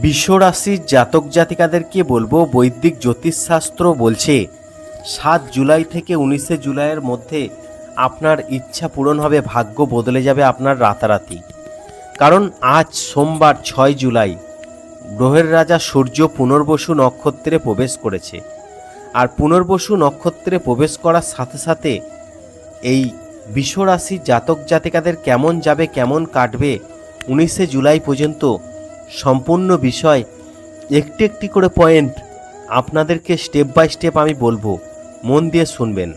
বিশ্বরাশির জাতক জাতিকাদেরকে বলবো, বৈদিক জ্যোতিষশাস্ত্র বলছে 7 জুলাই থেকে 19 জুলাইয়ের মধ্যে আপনার ইচ্ছা পূরণ হবে, ভাগ্য বদলে যাবে আপনার রাতারাতি। কারণ আজ সোমবার 6 জুলাই গ্রহের রাজা সূর্য পুনর্বসু নক্ষত্রে প্রবেশ করেছে। আর পুনর্বসু নক্ষত্রে প্রবেশ করার সাথে সাথে এই বিশ্বরাশির জাতক জাতিকাদের কেমন যাবে, কেমন কাটবে 19 জুলাই পর্যন্ত সম্পূর্ণ বিষয় একটি একটি করে পয়েন্ট আপনাদেরকে স্টেপ বাই স্টেপ আমি বলবো, মন দিয়ে শুনবেন।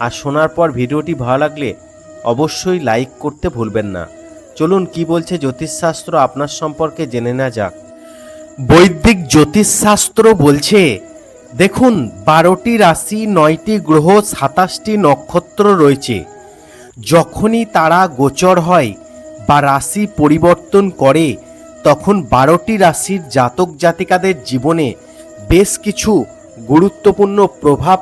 আর শোনার পর ভিডিওটি ভালো লাগলে অবশ্যই লাইক করতে ভুলবেন না। চলুন কি বলছে জ্যোতিষশাস্ত্র আপনার সম্পর্কে জেনে নেওয়া যাক। বৈদিক জ্যোতিষশাস্ত্র বলছে, দেখুন 12টি রাশি, 9টি গ্রহ, 27টি নক্ষত্র রয়েছে। যখনই তারা গোচর হয় বা রাশি পরিবর্তন করে তখন 12টি রাশির জাতক জাতিকাদের জীবনে বেশ কিছু গুরুত্বপূর্ণ প্রভাব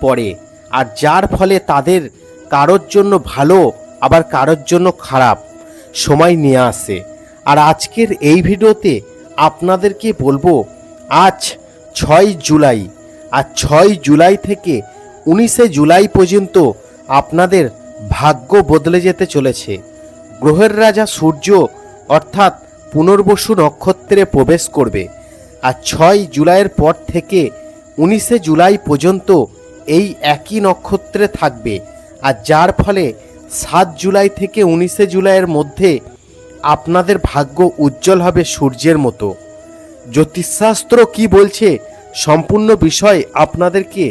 পড়ে, আর যার ফলে তাদের কারোর জন্য ভালো আবার কারোর জন্য খারাপ সময় নিয়ে আসে। আর আজকের এই ভিডিওতে আপনাদেরকে বলবো, আজ 6 জুলাই, আর 6 জুলাই থেকে 19 জুলাই পর্যন্ত আপনাদের ভাগ্য বদলে যেতে চলেছে। গ্রহের রাজা সূর্য অর্থাৎ পুনর্বসু নক্ষত্রে প্রবেশ করবে। আর 6 জুলাইয়ের পর থেকে 19 জুলাই পর্যন্ত এই একই নক্ষত্রে থাকবে। আর যার ফলে 7 জুলাই থেকে 19 জুলাইয়ের মধ্যে আপনাদের ভাগ্য উজ্জ্বল হবে সূর্যের মতো। জ্যোতিষশাস্ত্র কি বলছে সম্পূর্ণ বিষয় আপনাদেরকে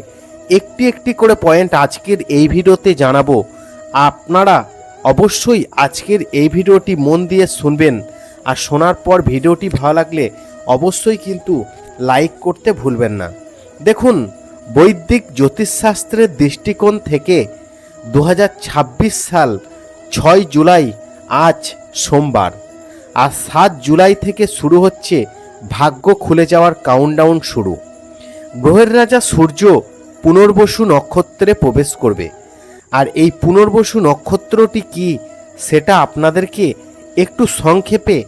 একটি একটি করে পয়েন্ট আজকের এই ভিডিওতে জানাবো। আপনারা অবশ্যই আজকের এই ভিডিওটি মন দিয়ে শুনবেন। আর শোনার পর ভিডিওটি ভালো লাগলে অবশ্যই কিন্তু লাইক করতে ভুলবেন না। দেখুন, বৈদিক জ্যোতিষশাস্ত্রের দৃষ্টিকোণ থেকে 2026 সাল 6 জুলাই আজ সোমবার, আর 7 জুলাই থেকে শুরু হচ্ছে ভাগ্য খুলে যাওয়ার কাউন্টডাউন শুরু। গ্রহের রাজা সূর্য পুনর্বসু নক্ষত্রে প্রবেশ করবে। আর এই পুনর্বসু নক্ষত্রটি কি সেটা আপনাদেরকে একটু সংক্ষেপে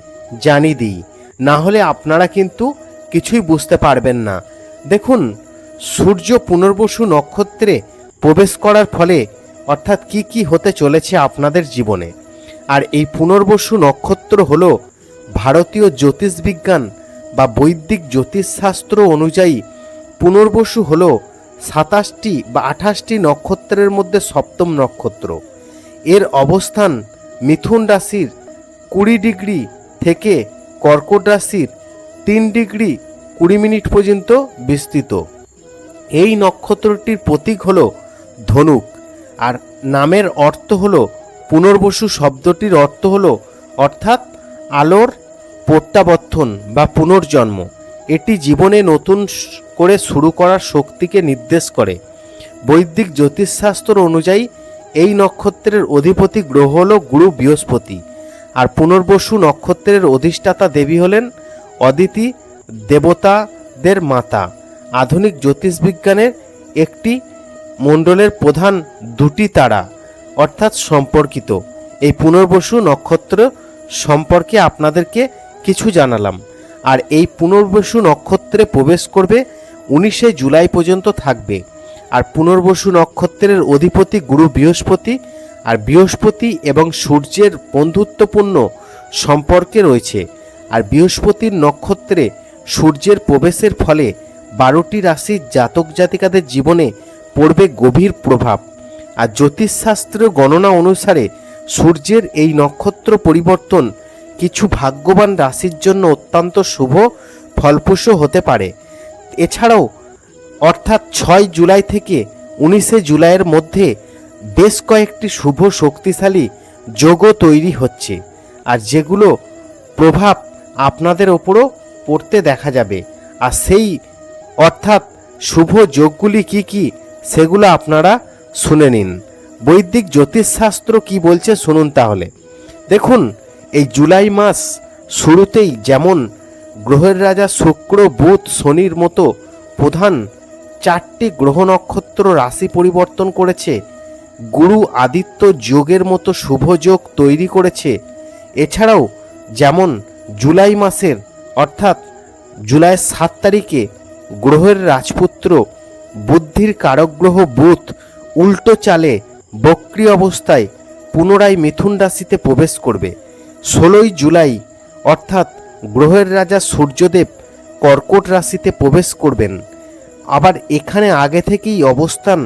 জানিয়ে দিই, না হলে আপনারা কিন্তু কিছুই বুঝতে পারবেন না। দেখুন, সূর্য পুনর্বসু নক্ষত্রে প্রবেশ করার ফলে অর্থাৎ কি কি হতে চলেছে আপনাদের জীবনে। আর এই পুনর্বসু নক্ষত্র হলো ভারতীয় জ্যোতিষবিজ্ঞান বা বৈদিক জ্যোতিষশাস্ত্র অনুযায়ী পুনর্বসু হলো 27টি বা 28টি নক্ষত্রের মধ্যে 7ম নক্ষত্র। এর অবস্থান মিথুন রাশির 20 ডিগ্রি থেকে কর্কট রাশির 3 ডিগ্রি 20 মিনিট পর্যন্ত বিস্তৃত। এই নক্ষত্রটির প্রতীক হলো ধনুক। আর নামের অর্থ হলো পুনর্বসু শব্দটির অর্থ হলো অর্থাৎ আলোর প্রত্যাবর্তন বা পুনর্জন্ম। এটি জীবনে নতুন করে শুরু করার শক্তিকে নির্দেশ করে। বৈদিক জ্যোতিষশাস্ত্র অনুযায়ী এই নক্ষত্রের অধিপতি গ্রহ হল গুরু বৃহস্পতি। আর পুনর্বসু নক্ষত্রের অধিষ্ঠাতা দেবী হলেন অদিতি, দেবতাদের মাতা। আধুনিক জ্যোতিষবিজ্ঞানের একটি মণ্ডলের প্রধান 2টি তারা অর্থাৎ সম্পর্কিত। এই পুনর্বসু নক্ষত্র সম্পর্কে আপনাদেরকে কিছু জানালাম। আর এই পুনর্বসু নক্ষত্রে প্রবেশ করবে 19 জুলাই পর্যন্ত থাকবে। আর পুনর্বসু নক্ষত্রের অধিপতি গুরু বৃহস্পতি। আর বৃহস্পতি এবং সূর্যের বন্ধুত্বপূর্ণ সম্পর্কে রয়েছে। আর বৃহস্পতির নক্ষত্রে সূর্যের প্রবেশের ফলে 12টি রাশির জাতক জাতিকাদের জীবনে পড়বে গভীর প্রভাব। আর জ্যোতিষশাস্ত্রীয় গণনা অনুসারে সূর্যের এই নক্ষত্র পরিবর্তন কিছু ভাগ্যবান রাশির জন্য অত্যন্ত শুভ ফলপ্রসূ হতে পারে। এছাড়াও অর্থাৎ 6 জুলাই থেকে 19 জুলাইয়ের মধ্যে বেশ কয়েকটি শুভ শক্তিশালী যোগও তৈরি হচ্ছে। আর যেগুলো প্রভাব আপনাদের ওপরও পড়তে দেখা যাবে। আর সেই অর্থাৎ শুভ যোগগুলি কি কি সেগুলো আপনারা শুনে নিন। বৈদিক জ্যোতিষশাস্ত্র কি বলছে শুনুন তাহলে। দেখুন, এই জুলাই মাস শুরুতেই যেমন গ্রহের রাজা শুক্র, বুধ, শনির মতো প্রধান 4টি গ্রহ নক্ষত্র রাশি পরিবর্তন করেছে, গুরু আদিত্য যোগের মতো শুভ যোগ তৈরি করেছে। এছাড়াও যেমন জুলাই মাসের অর্থাৎ জুলাইয়ের 7 তারিখে গ্রহের রাজপুত্র বুদ্ধির কারক গ্রহ বুধ উল্টো চালে বক্রী অবস্থায় পুনরায় মিথুন রাশিতে প্রবেশ করবে। 16 জুলাই অর্থাৎ গ্রহের রাজা সূর্যদেব কর্কট রাশিতে প্রবেশ করবেন। আবার এখানে আগে থেকেই অবস্থান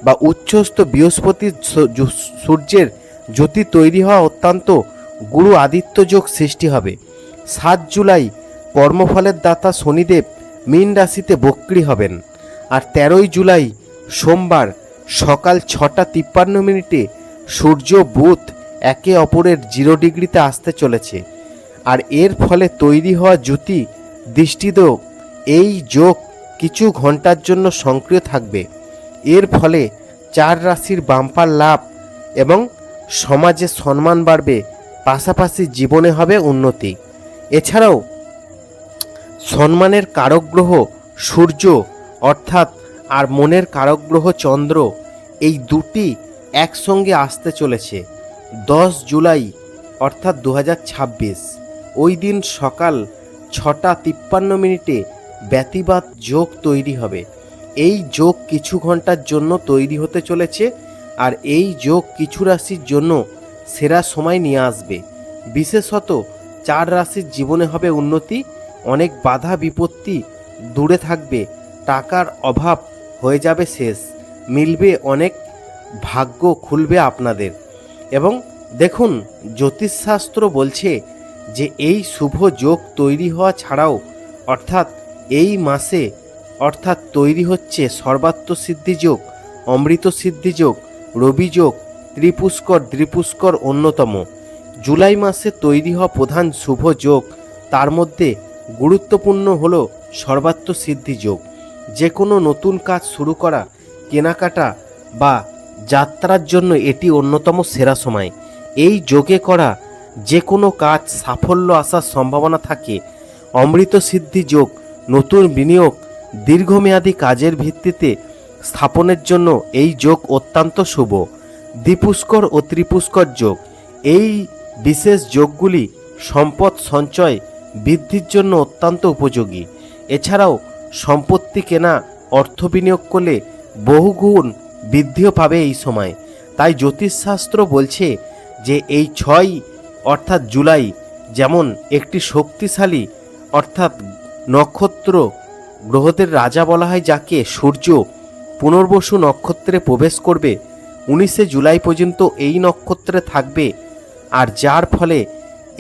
বা উচ্চস্থ বৃহস্পতির সূর্যের জ্যোতি তৈরি হওয়া অত্যন্ত গুরু আদিত্য যোগ সৃষ্টি হবে। 7 জুলাই কর্মফলের দাতা শনিদেব মীন রাশিতে বক্রী হবেন। আর 13 জুলাই সোমবার সকাল 6:53 সূর্য বুধ একে অপরের 0 ডিগ্রিতে আসতে চলেছে। আর এর ফলে তৈরি হওয়া জ্যোতি দৃষ্টিতেও এই যোগ কিছু ঘন্টার জন্য সক্রিয় থাকবে। এর ফলে 4 রাশির বাম্পার লাভ এবং সমাজে সম্মান বাড়বে, পাশাপাশি জীবনে হবে উন্নতি। এছাড়াও সম্মানের কারক গ্রহ সূর্য অর্থাৎ আর মনের কারক গ্রহ চন্দ্র, এই দুটি একসঙ্গে আসতে চলেছে 10 জুলাই অর্থাৎ 2026। ওই দিন সকাল 6:53 ব্যতিবাদ যোগ তৈরি হবে। এই যোগ কিছু ঘন্টার জন্য তৈরি হতে চলেছে। আর এই যোগ কিছু রাশির জন্য সেরা সময় নিয়ে আসবে। বিশেষত 4 রাশির জীবনে হবে উন্নতি, অনেক বাধা বিপত্তি দূরে থাকবে, টাকার অভাব হয়ে যাবে শেষ, মিলবে অনেক, ভাগ্য খুলবে আপনাদের। এবং দেখুন, জ্যোতিষশাস্ত্র বলছে যে এই শুভ যোগ তৈরি হওয়া ছাড়াও অর্থাৎ এই মাসে অর্থাৎ তৈরি হচ্ছে সর্বাত্ম সিদ্ধি যোগ, অমৃত সিদ্ধি যোগ, রবি যোগ, ত্রিপুষ্কর অন্যতম। জুলাই মাসে তৈরি হওয়া প্রধান শুভ যোগ, তার মধ্যে গুরুত্বপূর্ণ হল সর্বাত্ম সিদ্ধি যোগ। যে কোনো নতুন কাজ শুরু করা, কেনাকাটা বা যাত্রার জন্য এটি অন্যতম সেরা সময়। এই যোগে করা যে কোনো কাজ সাফল্য আসার সম্ভাবনা থাকে। অমৃত সিদ্ধি যোগ, নতুন বিনিয়োগ, দীর্ঘমেয়াদী কাজের ভিত্তিতে স্থাপনের জন্য এই যোগ অত্যন্ত শুভ। দ্বিপুষ্কর ও ত্রিপুষ্কর যোগ, এই বিশেষ যোগগুলি সম্পদ সঞ্চয় বৃদ্ধির জন্য অত্যন্ত উপযোগী। এছাড়াও সম্পত্তি কেনা, অর্থ বিনিয়োগ করলে বহুগুণ বৃদ্ধিও পাবে এই সময়। তাই জ্যোতিষশাস্ত্র বলছে যে এই 6 অর্থাৎ জুলাই যেমন একটি শক্তিশালী অর্থাৎ নক্ষত্র, গ্রহদের রাজা বলা হয় যাকে, সূর্য পুনর্বসু নক্ষত্রে প্রবেশ করবে 19 জুলাই পর্যন্ত এই নক্ষত্রে থাকবে। আর যার ফলে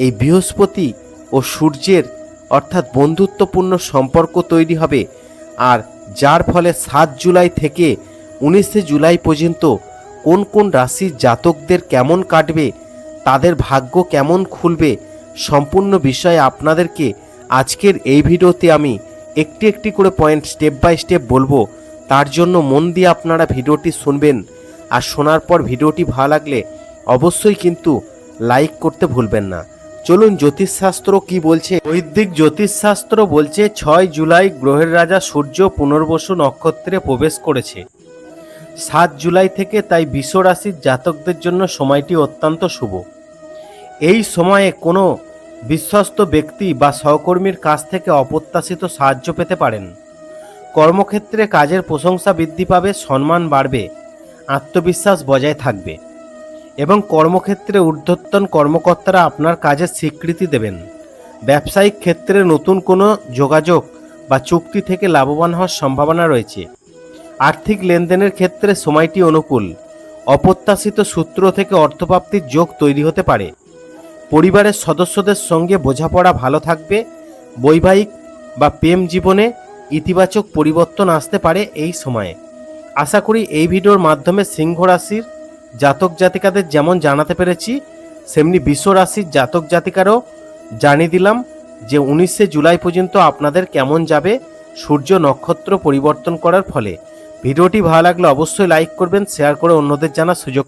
এই বৃহস্পতি ও সূর্যের অর্থাৎ বন্ধুত্বপূর্ণ সম্পর্ক তৈরি হবে। আর যার ফলে 7 জুলাই থেকে 19 জুলাই পর্যন্ত কোন কোন রাশির জাতকদের কেমন কাটবে, তাদের ভাগ্য কেমন খুলবে, সম্পূর্ণ বিষয়ে আপনাদেরকে আজকের এই ভিডিওতে আমি একটি একটি করে পয়েন্ট স্টেপ বাই স্টেপ বলবো। তার জন্য মন দিয়ে আপনারা ভিডিওটি শুনবেন। আর শোনার পর ভিডিওটি ভালো লাগলে অবশ্যই কিন্তু লাইক করতে ভুলবেন না। চলুন জ্যোতিষশাস্ত্র কি বলছে। বৈদিক জ্যোতিষশাস্ত্র বলছে 6 জুলাই গ্রহের রাজা সূর্য পুনর্বসু নক্ষত্রে প্রবেশ করেছে 7 জুলাই থেকে। তাই বৃষ রাশির জাতকদের জন্য সময়টি অত্যন্ত শুভ। এই সময়ে কোনো বিশ্বস্ত ব্যক্তি বা সহকর্মীর কাছ থেকে অপ্রত্যাশিত সাহায্য পেতে পারেন। কর্মক্ষেত্রে কাজের প্রশংসা বৃদ্ধি পাবে, সম্মান বাড়বে, আত্মবিশ্বাস বজায় থাকবে এবং কর্মক্ষেত্রে ঊর্ধ্বতন কর্মকর্তারা আপনার কাজের স্বীকৃতি দেবেন। ব্যবসায়িক ক্ষেত্রে নতুন কোনো যোগাযোগ বা চুক্তি থেকে লাভবান হওয়ার সম্ভাবনা রয়েছে। আর্থিক লেনদেনের ক্ষেত্রে সময়টি অনুকূল। অপ্রত্যাশিত সূত্র থেকে অর্থপ্রাপ্তির যোগ তৈরি হতে পারে। পরিবারের সদস্যদের সঙ্গে বোঝাপড়া ভালো থাকবে। বৈবাহিক বা প্রেম জীবনে ইতিবাচক পরিবর্তন আসতে পারে এই সময়ে। আশা করি এই ভিডিওর মাধ্যমে সিংহ রাশির জাতক জাতিকাদের যেমন জানাতে পেরেছি, সেমনি বৃষ রাশির জাতক জাতিকারও জানিয়ে দিলাম যে 19 জুলাই পর্যন্ত আপনাদের কেমন যাবে সূর্য নক্ষত্র পরিবর্তন করার ফলে। ভিডিওটি ভালো লাগলে অবশ্যই লাইক করবেন, শেয়ার করে অন্যদের জানার সুযোগ